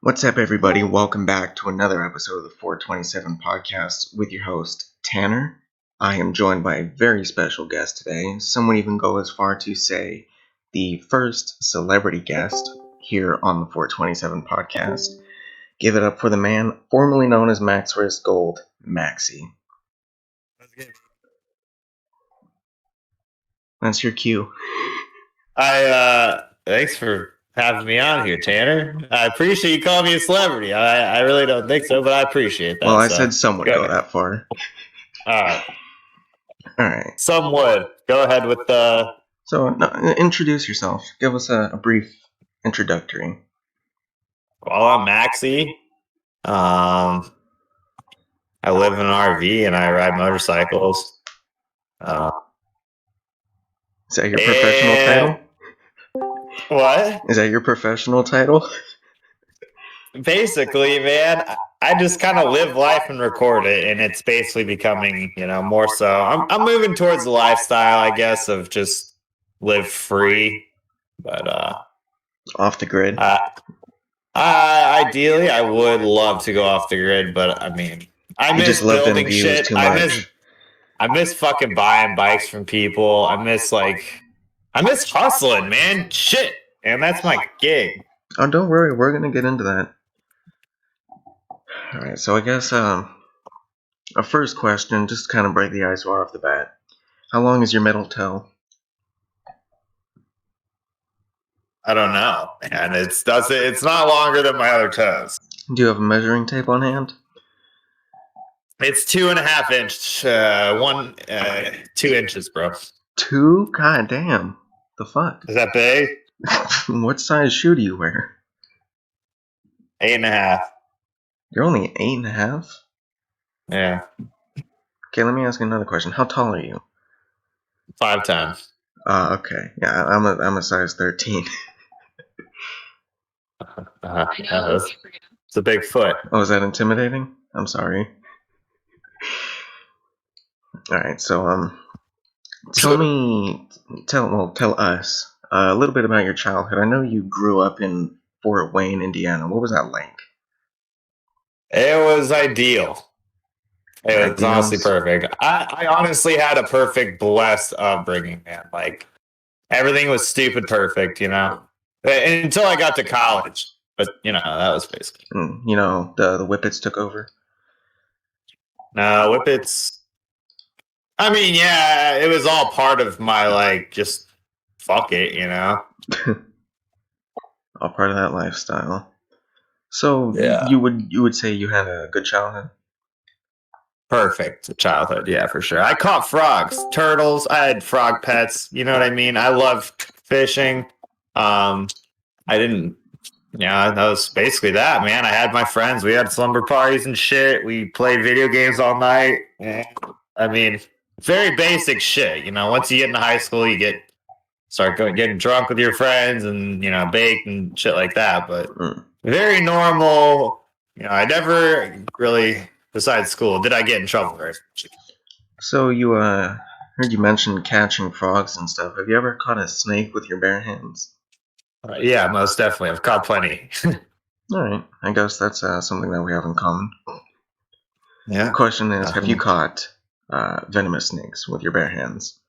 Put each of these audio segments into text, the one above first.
What's up, everybody? Welcome back to another episode of the 427 podcast with your host, Tanner. I am joined by a very special guest today. Some would even go as far to say the first celebrity guest here on the 427 podcast. Give it up for the man formerly known as Max Wrist Gold, MAXY. That's your cue. Thanks for having me on here, Tanner. I appreciate you calling me a celebrity. I really don't think so, but I appreciate that. Well, I said some would go that far. All right. Some would. Go ahead with the... So, introduce yourself. Give us a brief introductory. Well, I'm MAXY. I live in an RV and I ride motorcycles. Is that your professional title? What? Is that your professional title? Basically, man, I just kind of live life and record it, and it's basically becoming, more so. I'm moving towards the lifestyle, I guess, of just live free, but off the grid. Ideally, I would love to go off the grid, but I mean, I miss building shit. I miss fucking buying bikes from people. I miss hustling, man. Shit. And that's my gig. Oh, don't worry. We're going to get into that. All right. So I guess a first question, just to kind of break the ice right off the bat. How long is your middle toe? I don't know. And it's not longer than my other toes. Do you have a measuring tape on hand? It's 2.5 inch, 2 inches, bro. 2? God damn. The fuck? Is that big? What size shoe do you wear? 8.5. You're only 8.5? Yeah. Okay, let me ask you another question. How tall are you? 5'10". Okay. Yeah, I'm a size 13. It's a big foot. Oh, is that intimidating? I'm sorry. All right, so tell us a little bit about your childhood. I know you grew up in Fort Wayne, Indiana. What was that like? It was ideal. It was honestly perfect. I honestly had a perfect, blessed upbringing, man. Like, everything was stupid perfect, until I got to college. But, that was basically. The Whippets took over? No, Whippets... I mean, yeah, it was all part of my, just fuck it, All part of that lifestyle. So, yeah. you would say you had a good childhood? Perfect childhood, yeah, for sure. I caught frogs, turtles, I had frog pets, you know what I mean? I loved fishing. That was basically that, man. I had my friends, we had slumber parties and shit. We played video games all night. I mean... very basic shit, Once you get into high school, you start getting drunk with your friends and bake and shit like that. But very normal. I never really, besides school, did I get in trouble very much. So you heard you mention catching frogs and stuff. Have you ever caught a snake with your bare hands? Yeah, most definitely. I've caught plenty. All right, I guess that's something that we have in common. Yeah. The question is, have you caught venomous snakes with your bare hands?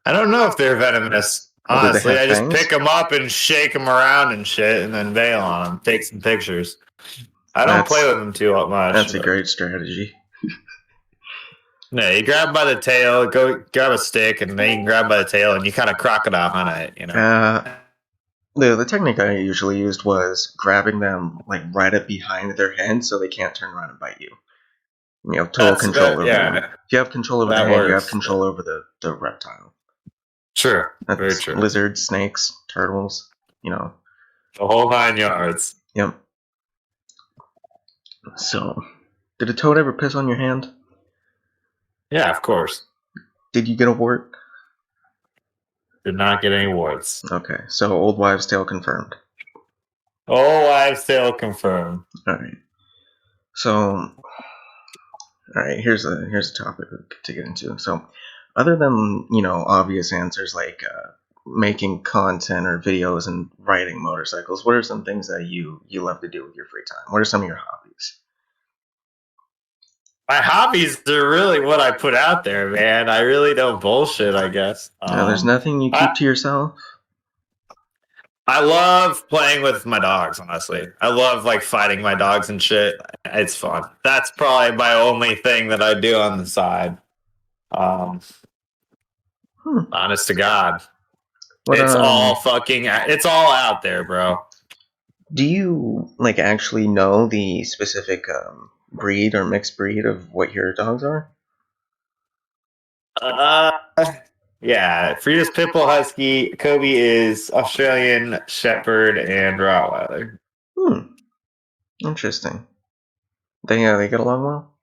I don't know if they're venomous. Honestly, I just pick them up and shake them around and shit, and then bail on them, take some pictures. I don't play with them too much. That's a great strategy. No, you grab them by the tail, go grab a stick, and then you can grab them by the tail, and you kind of crocodile hunt it, The technique I usually used was grabbing them right up behind their head so they can't turn around and bite you. You have total control over them. If you have control over the head, you have control over the reptile. Sure. That's very true. Lizards, snakes, turtles, The whole 9 yards. Yep. So, did a toad ever piss on your hand? Yeah, of course. Did you get a wart? Did not get any warts. Okay, so old wives' tale confirmed. Old wives' tale confirmed. Alright. So... Alright, here's a topic to get into. So, other than, obvious answers like making content or videos and riding motorcycles, what are some things that you love to do with your free time? What are some of your hobbies? My hobbies are really what I put out there, man. I really don't bullshit, I guess. There's nothing you keep I, to yourself? I love playing with my dogs, honestly. I love like fighting my dogs and shit. It's fun. That's probably my only thing that I do on the side. Um, Honest to God. What It's all out there, bro. do you like actually know the specific breed or mixed breed of what your dogs are? Uh, yeah, Frida's Pitbull Husky, Kobe is Australian Shepherd and Rottweiler. Hmm, interesting. They get along well?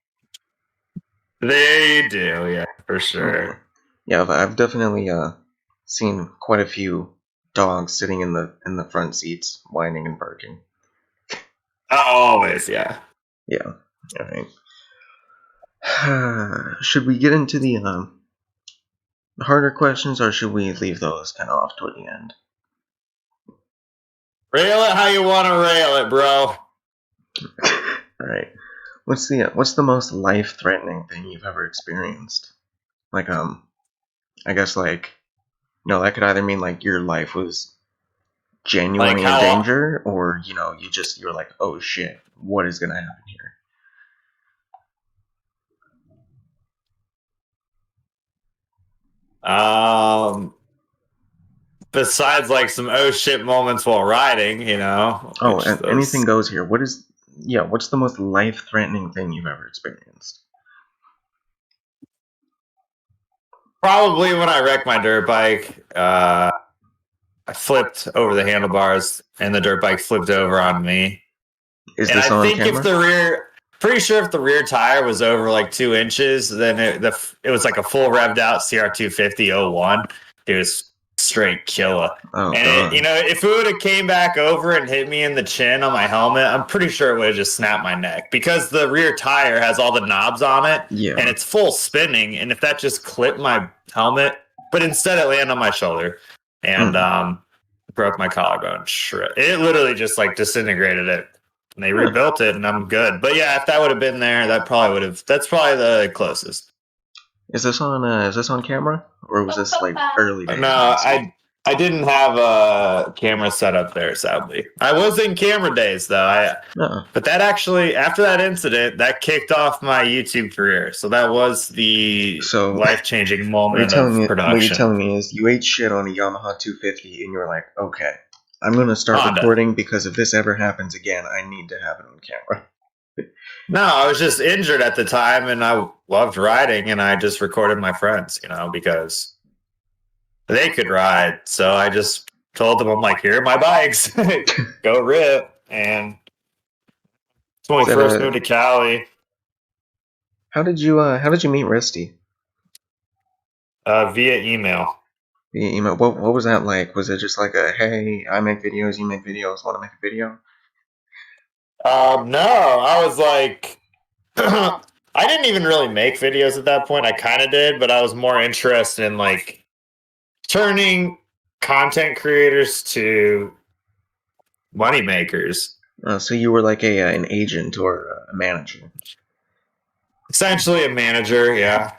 They do, yeah, for Okay. sure. Yeah, I've definitely seen quite a few dogs sitting in the front seats, whining and barking. Always, yeah. Yeah. All right. Should we get into the harder questions, or should we leave those kind of off toward the end? Rail it how you want to rail it, bro. All right. What's the most life-threatening thing you've ever experienced? Like I guess like no, that could either mean like your life was Like genuinely in how danger, or you're like, oh shit, what is gonna happen here? besides like some oh shit moments while riding, Oh, which and anything those goes here. What's the most life-threatening thing you've ever experienced? probably when I wrecked my dirt bike, I flipped over the handlebars and the dirt bike flipped over on me. Is And this I on think camera? pretty sure if the rear tire was over like 2 inches, then it was like a full revved out CR250 01. It was straight killer. Oh And god. if it would have came back over and hit me in the chin on my helmet, I'm pretty sure it would have just snapped my neck because the rear tire has all the knobs on it and Yeah. it's full spinning. And if that just clipped my helmet, but instead it landed on my shoulder and Hmm. broke my collarbone. It literally just like disintegrated it. And they Huh. rebuilt it, and I'm good. But yeah, if that would have been there, that probably would have. That's probably the closest. Is this on camera, or was this like early days No, in high school? I didn't have a camera set up there. Sadly, I was in camera days though. No. But that actually, after that incident, that kicked off my YouTube career. So that was the So life changing what you're moment telling of me what you're production. telling me is you ate shit on a Yamaha 250 and you were like, okay, I'm gonna start Honda. recording because if this ever happens again, I need to have it on camera. No, I was just injured at the time, and I loved riding, and I just recorded my friends, because they could ride. So I just told them, I'm like, here are my bikes. Go rip. And it's when Is we that first a moved to Cali how did you meet Risty? via email. Via email. What was that like? Was it just like a hey, I make videos, you make videos, want to make a video? No, I was like, I didn't even really make videos at that point. I kind of did, but I was more interested in like turning content creators to money makers. So you were like a an agent or a manager. Essentially a manager, yeah.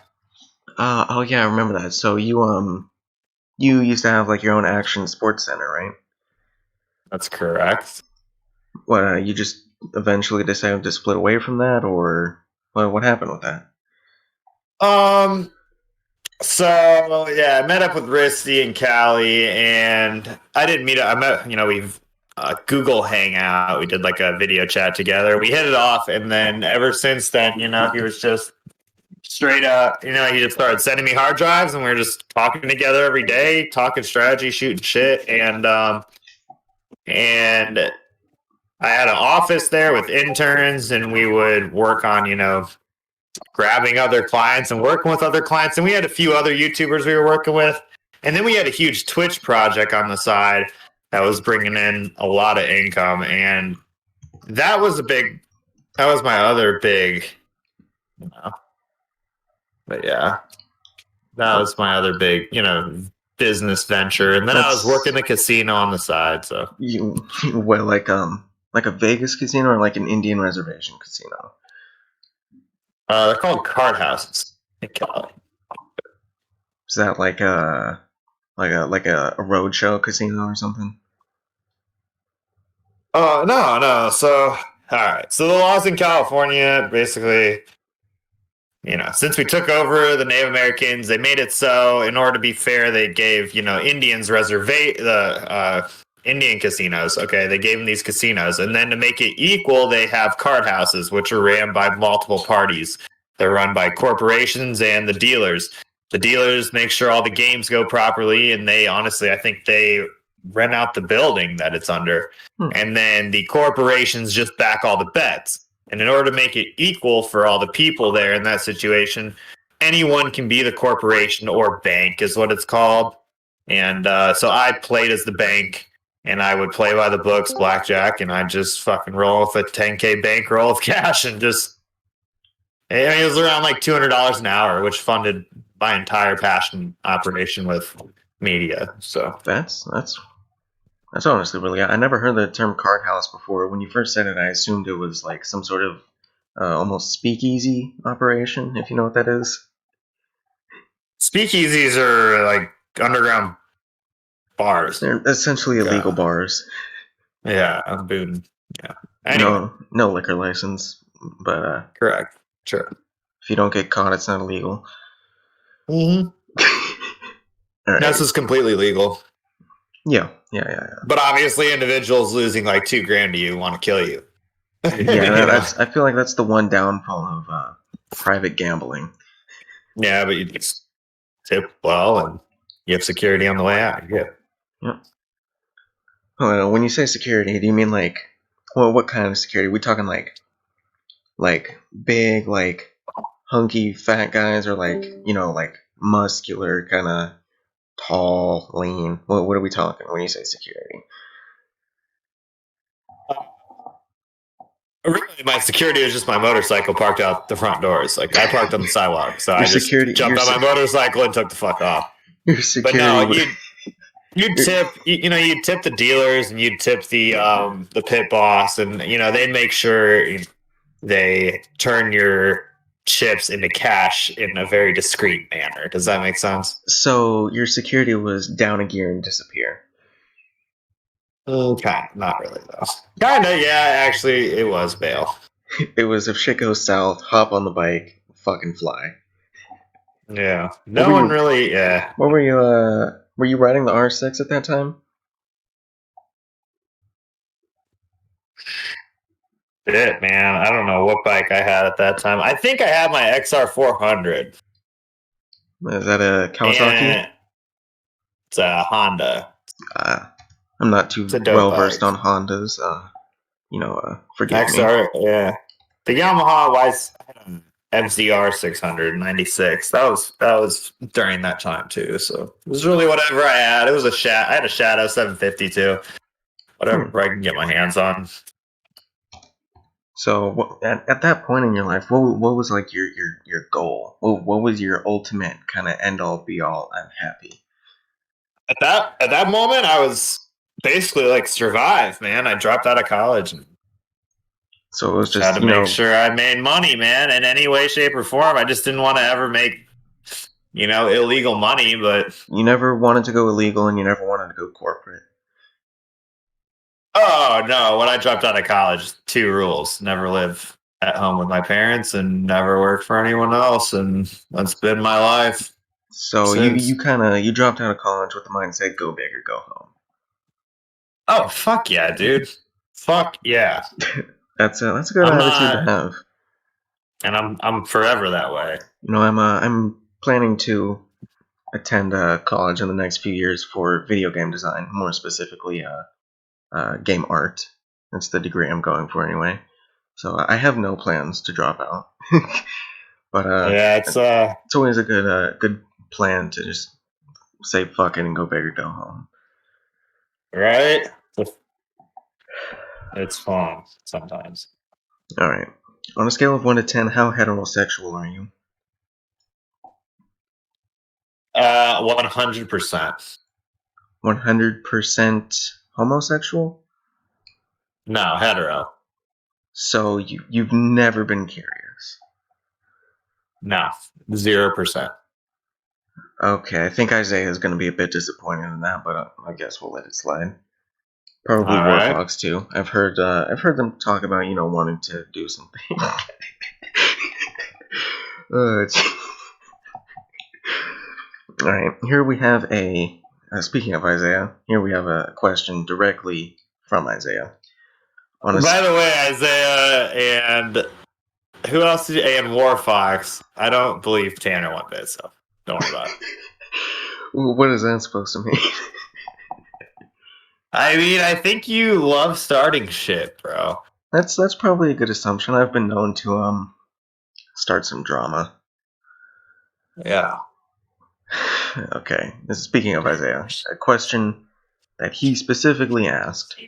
Oh yeah, I remember that. So you used to have like your own action sports center, right? That's correct. What you just eventually decided to split away from that, or what happened with that? Um, So yeah, I met up with Risty and Callie, and I didn't meet up. I met, we've Google Hangout. We did like a video chat together. We hit it off, and then ever since then, he was just straight up. He just started sending me hard drives, and we were just talking together every day, talking strategy, shooting shit, and I had an office there with interns, and we would work on grabbing other clients and working with other clients. And we had a few other YouTubers we were working with. And then we had a huge Twitch project on the side that was bringing in a lot of income. And that was that was my other big, but yeah, that was my other big, business venture, and then I was working the casino on the side. So well, like a Vegas casino or like an Indian reservation casino? they're called card houses in Cali. Is that like a roadshow casino or something? Oh no. So all right. So the laws in California basically, since we took over the Native Americans, they made it so in order to be fair, they gave Indians the Indian casinos. Okay, they gave them these casinos, and then to make it equal, they have card houses, which are ran by multiple parties. They're run by corporations and the dealers. The dealers make sure all the games go properly, and they honestly, I think they rent out the building that it's under, and then the corporations just back all the bets. And in order to make it equal for all the people there in that situation, anyone can be the corporation or bank is what it's called. And so I played as the bank, and I would play by the books, blackjack, and I'd just fucking roll with a 10K bankroll of cash and just. It was around like $200 an hour, which funded my entire passion operation with media. So that's honestly really. I never heard the term card house before. When you first said it, I assumed it was like some sort of almost speakeasy operation, if you know what that is. Speakeasies are like underground bars. They're essentially illegal bars. Yeah, I'm booting. Yeah. Anyway. No liquor license, but correct. Sure. If you don't get caught, it's not illegal. Mm-hmm. Right. This is completely legal. Yeah. But obviously, individuals losing like $2,000 to you want to kill you. Yeah, I feel like that's the one downfall of private gambling. Yeah, but you just tip well, and you have security on the way out. Yeah. When you say security, do you mean like, well, what kind of security? We talking like big, like hunky, fat guys, or like like muscular, kind of tall, lean? What are we talking when you say security? Really, my security was just my motorcycle parked out the front doors. Like I parked on the sidewalk, so I just jumped on my motorcycle and took the fuck off. Your security. But no, you'd tip. You'd tip the dealers and you'd tip the pit boss, and they'd make sure they turn your chips into cash in a very discreet manner. Does that make sense? So your security was down a gear and disappear. Okay, not really though. Kinda, yeah. Actually, it was bail. It was if shit goes south, hop on the bike, fucking fly. Yeah, no one really. Yeah. What were you? Were you riding the R6 at that time? Shit, man. I don't know what bike I had at that time. I think I had my XR400. Is that a Kawasaki? It's a Honda. I'm not too well versed on Hondas. Forgive XR, me. Yeah. The Yamaha FZR 696. That was during that time too. So it was really whatever I had. It was I had a Shadow 750 too. Whatever I can get my hands on. So at that point in your life, what was like your goal? What was your ultimate kind of end all be all? I'm happy. At that moment, I was basically like survive, man. I dropped out of college. So it was just had to make sure I made money, man, in any way, shape, or form. I just didn't want to ever make illegal money, but you never wanted to go illegal, and you never wanted to go corporate. Oh no! When I dropped out of college, 2 rules: never live at home with my parents, and never work for anyone else. And that's been my life. So you dropped out of college with the mindset: go big or go home. Oh fuck yeah, dude! Fuck yeah! That's a good attitude to have. And I'm forever that way. I'm planning to attend college in the next few years for video game design, more specifically game art. That's the degree I'm going for anyway. So I have no plans to drop out. But yeah, it's always a good plan to just say fuck it and go big or go home. Right? It's fun sometimes. All right. On a scale of 1 to 10, how heterosexual are you? 100%. 100% homosexual? No, hetero. So you've never been curious. No, 0%. Okay, I think Isaiah is going to be a bit disappointed in that, but I guess we'll let it slide. Probably All right. Warfox too. I've heard them talk about wanting to do something. All right, here we have a. Speaking of Isaiah, here we have a question directly from Isaiah. By the way, Isaiah and who else? And Warfox. I don't believe Tanner one bit, so don't worry about it. What is that supposed to mean? I mean, I think you love starting shit, bro. That's probably a good assumption. I've been known to start some drama. Yeah. Okay. Speaking of Isaiah, a question that he specifically asked: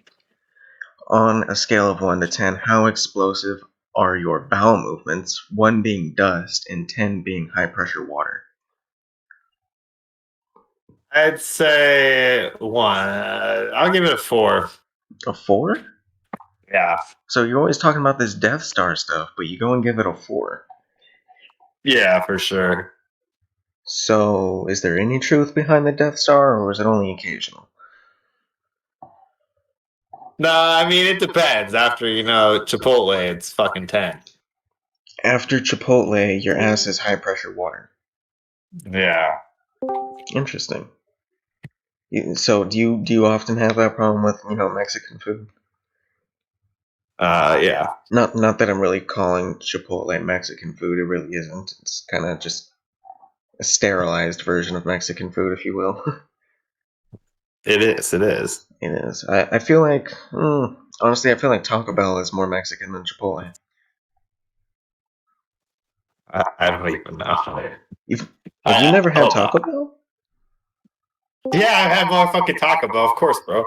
on a scale of 1 to 10, how explosive are your bowel movements? 1 being dust and 10 being high pressure water. I'd say 1. I'll give it a 4. A 4? Yeah. So you're always talking about this Death Star stuff, but you go and give it a 4. Yeah, for sure. So is there any truth behind the Death Star, or is it only occasional? No, I mean, it depends. After, Chipotle, it's fucking 10. After Chipotle, your ass is high pressure water. Yeah. Interesting. So do you often have that problem with Mexican food? Yeah. Not that I'm really calling Chipotle Mexican food. It really isn't. It's kind of just a sterilized version of Mexican food, if you will. It is. It is. It is. I feel like, honestly, I feel like Taco Bell is more Mexican than Chipotle. I don't even know. Have you never had Taco Bell? Yeah, I've had more fucking Taco Bell, of course, bro.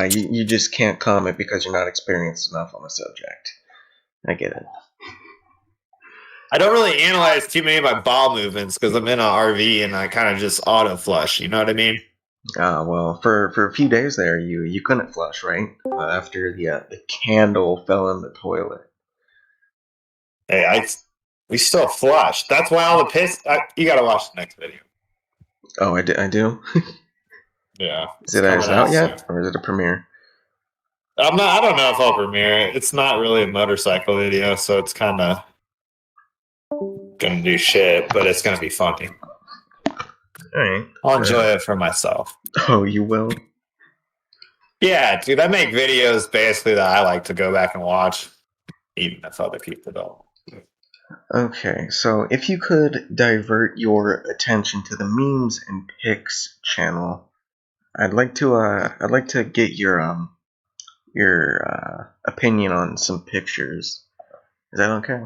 You just can't comment because you're not experienced enough on the subject. I get it. I don't really analyze too many of my bowel movements because I'm in an RV and I kind of just auto flush. You know what I mean? Well, for a few days there, you couldn't flush, right? After the candle fell in the toilet. Hey, we still flush. That's why all the piss. You gotta watch the next video. Oh, I do. Yeah. Is it out yet, or is it a premiere? I don't know if I'll premiere it. It's not really a motorcycle video, so it's kind of gonna do shit, but it's gonna be funny. All right. I'll enjoy it for myself. Oh, you will? Yeah, dude, I make videos basically that I like to go back and watch, even if other people don't. Okay, so if you could divert your attention to the memes and pics channel, I'd like to get your opinion on some pictures. Is that okay?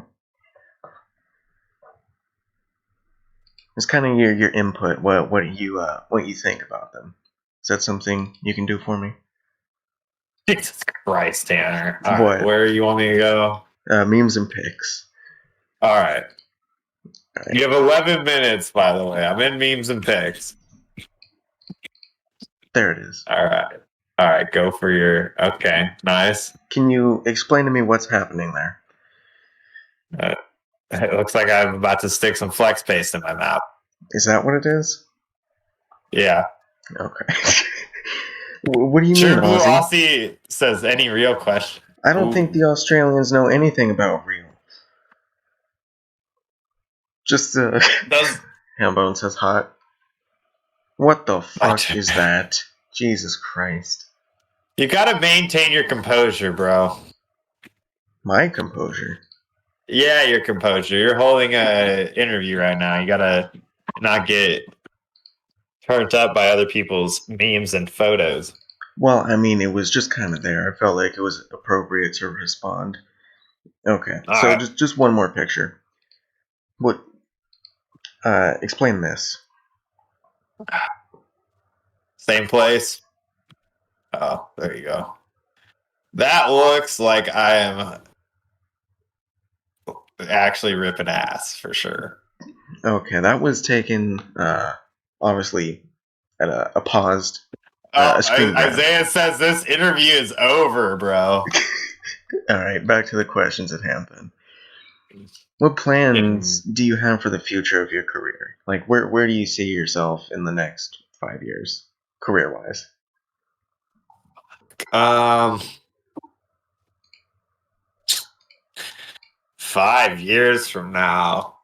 It's kind of your input. What you think about them? Is that something you can do for me? Jesus Christ, Tanner. All What? right, where you want me to go? Memes and pics. All right. You have 11 minutes, by the way. I'm in memes and pics. There it is. All right. Go for your. Okay, nice. Can you explain to me what's happening there? It looks like I'm about to stick some flex paste in my mouth. Is that what it is? Yeah. Okay. What do you mean, Aussie? Aussie says any real question. I don't think the Australians know anything about real. Just Hambone says hot. What the fuck is that? Jesus Christ. You gotta maintain your composure, bro. My composure? Yeah, your composure. You're holding an interview right now. You gotta not get turned up by other people's memes and photos. Well, I mean, it was just kind of there. I felt like it was appropriate to respond. Okay, so right. just one more picture. What? Explain this. Same place. Oh, there you go. That looks like I am actually ripping ass for sure. Okay, that was taken obviously at a paused, Oh, a screen grab. Isaiah says this interview is over, bro. All right, back to the questions at hand then. What plans do you have for the future of your career? Like, where do you see yourself in the next 5 years, career wise? Um, 5 years from now,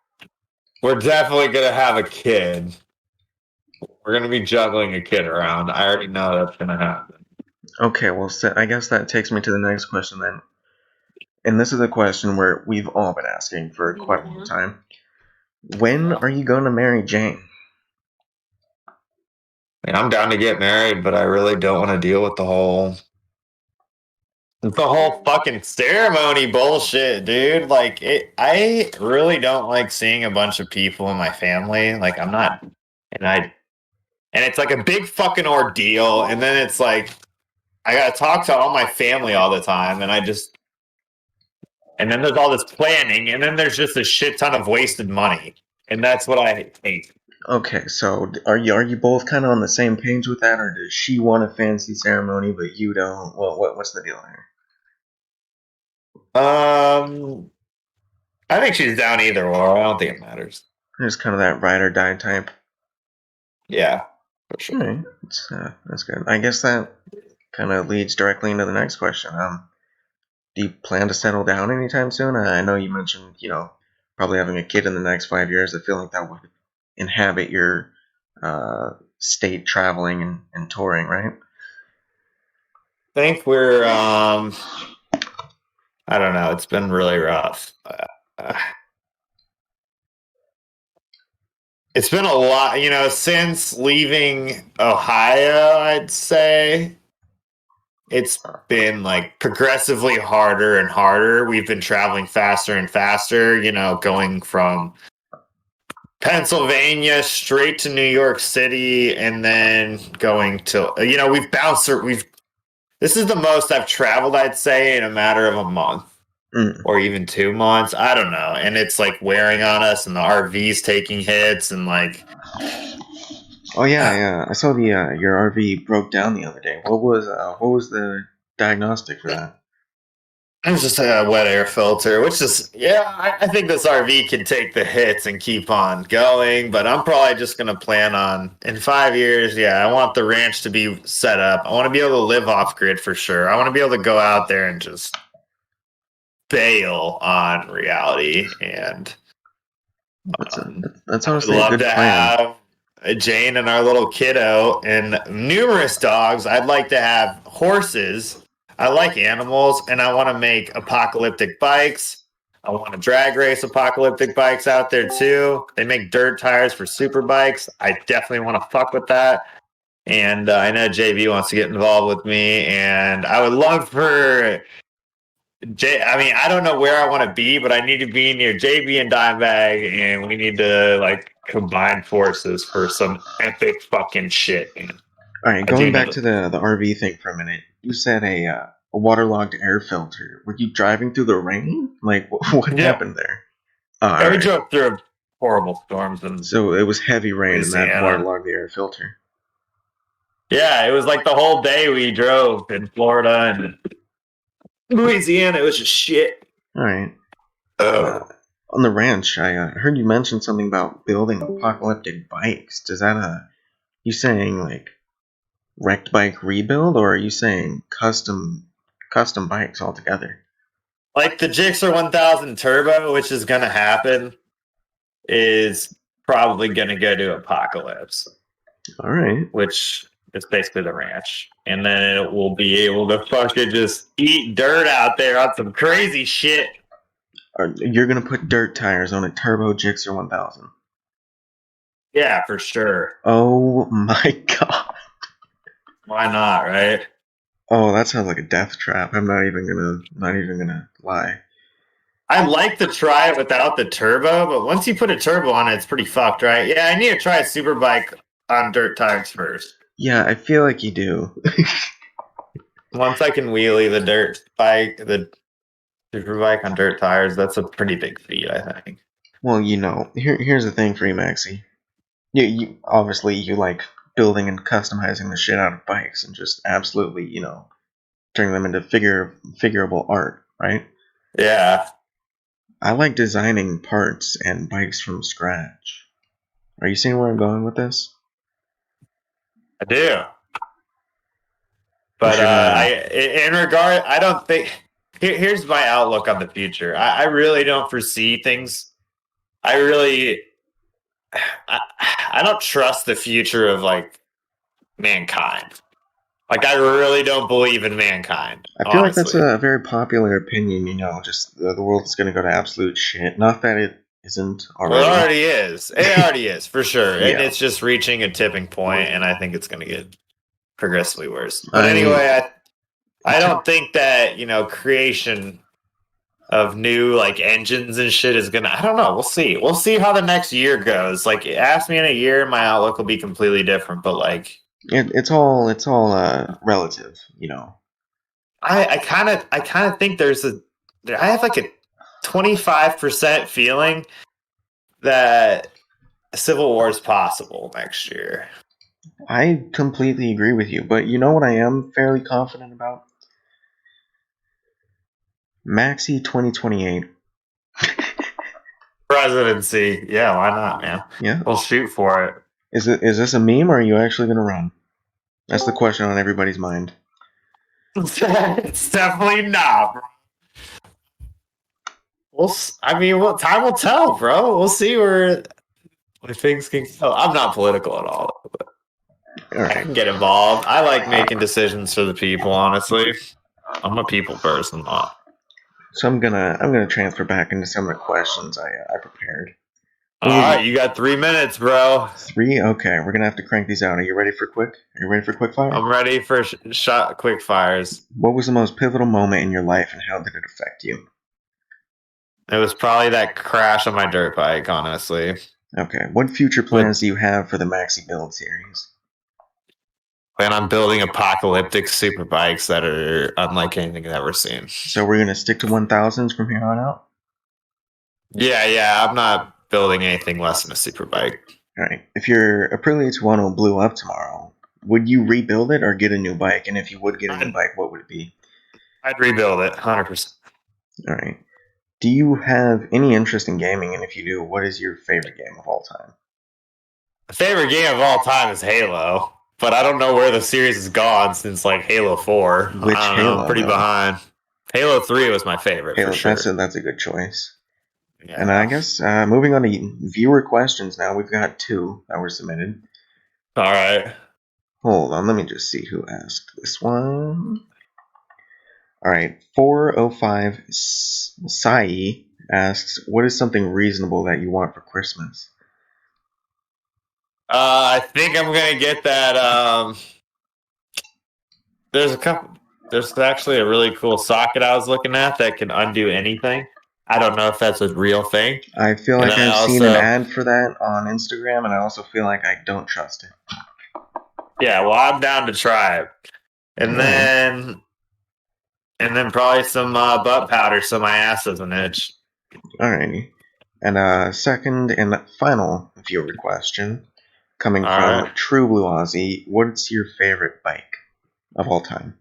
we're definitely gonna have a kid. We're gonna be juggling a kid around. I already know that's gonna happen. Okay, well, so I guess that takes me to the next question then. And this is a question where we've all been asking for quite a long time. When are you going to marry Jane? I'm down to get married, but I really don't want to deal with the whole fucking ceremony bullshit, dude. Like I really don't like seeing a bunch of people in my family. Like I'm not, and I, and it's like a big fucking ordeal. And then it's like I gotta talk to all my family all the time, and then there's all this planning, and then there's just a shit ton of wasted money, and that's what I hate. Okay, so are you both kind of on the same page with that, or does she want a fancy ceremony but you don't? Well, what's the deal here? Um, I think she's down either or. I don't think it matters. Just kind of that ride or die type. Yeah, for All sure. right, that's good. I guess that kind of leads directly into the next question. Do you plan to settle down anytime soon? I know you mentioned, probably having a kid in the next 5 years. I feel like that would inhabit your state traveling and touring, right? Think we're I don't know. It's been really rough. Uh, it's been a lot, since leaving Ohio. I'd say it's been like progressively harder and harder. We've been traveling faster and faster. Going from Pennsylvania straight to New York City, and then going to we've bounced. We've This is the most I've traveled, I'd say, in a matter of a month. Mm. Or even 2 months. I don't know. And it's like wearing on us, and the RV's taking hits, and like Oh yeah, yeah. I saw the your RV broke down the other day. What was the diagnostic for that? it's just a wet air filter, which is, yeah, I think this RV can take the hits and keep on going. But I'm probably just going to plan on in 5 years. Yeah, I want the ranch to be set up. I want to be able to live off grid for sure. I want to be able to go out there and just bail on reality. And That's a, Um, that's I would honestly a love good to plan. have Jane and our little kiddo and numerous dogs. I'd like to have horses. I like animals, and I want to make apocalyptic bikes. I want to drag race apocalyptic bikes out there too. They make dirt tires for super bikes. I definitely want to fuck with that. And I know JB wants to get involved with me, and I would love for I mean, I don't know where I want to be, but I need to be near JB and Dimebag, and we need to like combine forces for some epic fucking shit. Man. All right, I do going know back that. to the RV thing for a minute. You said a waterlogged air filter. Were you driving through the rain? Like what Yeah, happened there? Oh, all yeah, we right. drove through horrible storms in So it was heavy rain and that Louisiana. waterlogged the air filter. Yeah, it was like the whole day we drove in Florida and Louisiana. It was just shit. All right. Uh, Oh. on the ranch, I heard you mention something about building apocalyptic bikes. Does that you saying like wrecked bike rebuild, or are you saying custom bikes altogether? Like the Gixxer 1000 Turbo, which is going to happen, is probably going to go to Apocalypse, All right. which is basically the ranch. And then it will be able to fucking just eat dirt out there on some crazy shit. You're gonna put dirt tires on a turbo Gixxer 1000. Yeah, for sure. Oh my god. Why not, right? Oh, that sounds like a death trap. I'm not even gonna lie. I'd like to try it without the turbo, but once you put a turbo on it, it's pretty fucked, right? Yeah, I need to try a super bike on dirt tires first. Yeah, I feel like you do. Once I can wheelie the super bike on dirt tires, that's a pretty big feat, I think. Well, here's the thing for you, Maxi. You obviously you like building and customizing the shit out of bikes and just absolutely, turning them into figurable art, right? Yeah, I like designing parts and bikes from scratch. Are you seeing where I'm going with this? I do. We But should in regard, I don't think. Here's my outlook on the future. I really don't foresee things. I really, I, I don't trust the future of like mankind. Like I really don't believe in mankind, I feel like that's honestly. a very popular opinion, just the world is going to go to absolute shit. Not that it isn't Well, it already. already is. It already is for sure, and Yeah. it's just reaching a tipping point, and I think it's going to get progressively worse. But I anyway, I t- don't think that creation of new like engines and shit is gonna. I don't know. We'll see. We'll see how the next year goes. Like, ask me in a year, my outlook will be completely different. But like, it's all relative, I kind of think I have like a 25% feeling that a civil war is possible next year. I completely agree with you, but you know what I am fairly confident about? MAXY 2028. Presidency, yeah, why not, man? Yeah. We'll shoot for it. Is this a meme or are you actually going to run? That's the question on everybody's mind. It's definitely not, bro. I mean, well, time will tell, bro. We'll see where things can go. I'm not political at all. All I right. can get involved. I like making decisions for the people, honestly. I'm a people person. So I'm gonna transfer back into some of the questions I prepared. All What was right, you got 3 minutes, bro. three? Okay, we're gonna have to crank these out. Are you ready for quick? Are you ready for quick fire? I'm ready for shot quick fires. What was the most pivotal moment in your life and how did it affect you? It was probably that crash on my dirt bike, honestly. Okay. What future With plans do you have for the Maxi Build series? when I'm building apocalyptic super bikes that are unlike anything I've ever seen. So we're gonna stick to 1000s from here on out? Yeah, I'm not building anything less than a super bike. Alright. If your Aprilia 210 blew up tomorrow, would you rebuild it or get a new bike? And if you would get a new bike, what would it be? I'd rebuild it 100%. Alright. Do you have any interest in gaming? And if you do, what is your favorite game of all time? My favorite game of all time is Halo, but I don't know where the series has gone since like Halo 4. Which I don't know, Halo? I'm pretty Though? behind. Halo 3 was my favorite Halo. for sure. That's a good choice. Yeah. And I guess moving on to viewer questions now, we've got two that were submitted. All right. Hold on, let me just see who asked this one. All right, 405 Sai asks, "What is something reasonable that you want for Christmas?" I think I'm gonna get that. There's a couple. There's actually a really cool socket I was looking at that can undo anything. I don't know if that's a real thing. I feel And like I I've seen an also, ad for that on Instagram, and I also feel like I don't trust it. yeah, well, I'm down to try it. And All right. then probably some butt powder so my ass doesn't itch. Alrighty. And second and final viewer question coming All from right. True Blue Aussie. What's your favorite bike of all time?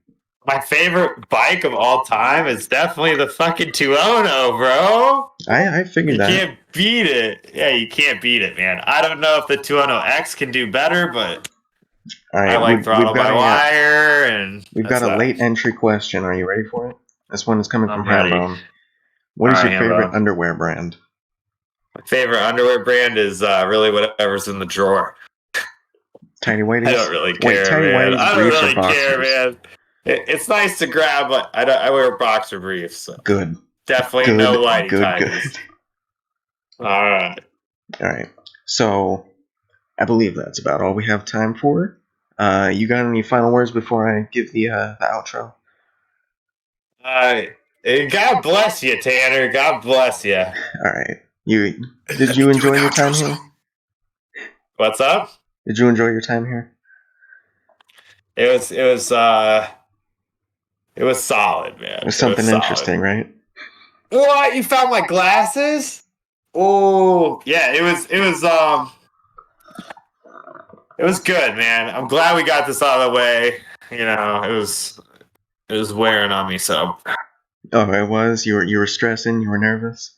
My favorite bike of all time is definitely the fucking 200, bro. I figured You that. can't beat it. Yeah, you can't beat it, man. I don't know if the 200X can do better, but All I right, like we've throttle got by wire, and we've that's got a that. late entry question. Are you ready for it? This one is coming from I'm ready. Hambone. What All is right, your favorite Hambo. underwear brand? My favorite underwear brand is really whatever's in the drawer. Tidy I don't Whities? really Wait, care, Tidy man. Whities, I don't briefs, or really care, boxers? man. It's nice to grab, but I wear boxer briefs, so Good, definitely no good, whitey good, tidies. good. All right. All right. So I believe that's about all we have time for. You got any final words before I give the outro? God bless you, Tanner. God bless you. All right. Did you Do an enjoy your outro time here? song. What's up? Did you enjoy your time here? It was solid, It man. was It was something solid. interesting, right? What? You found my glasses? Oh, yeah, it was It was good, man. I'm glad we got this out of the way. You know, it was wearing on me. So Oh, it was. You were stressing. You were nervous.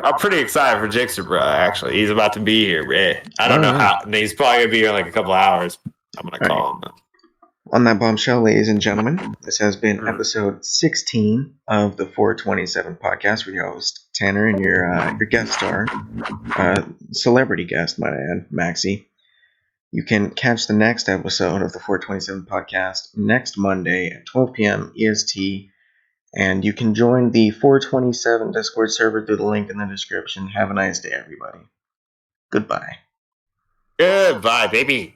I'm pretty excited for Jixer, bro. Actually, he's about to be here, bro. I don't Oh, know yeah. how. He's probably gonna be here in like a couple hours. I'm gonna All right. call him. On that bombshell, ladies and gentlemen, this has been Mhm. episode 16 of the 427 podcast with your host Tanner and your guest star, celebrity guest, might I add, Maxy. You can catch the next episode of the 427 podcast next Monday at 12 p.m. EST, and you can join the 427 Discord server through the link in the description. Have a nice day, everybody. Goodbye. Goodbye, baby.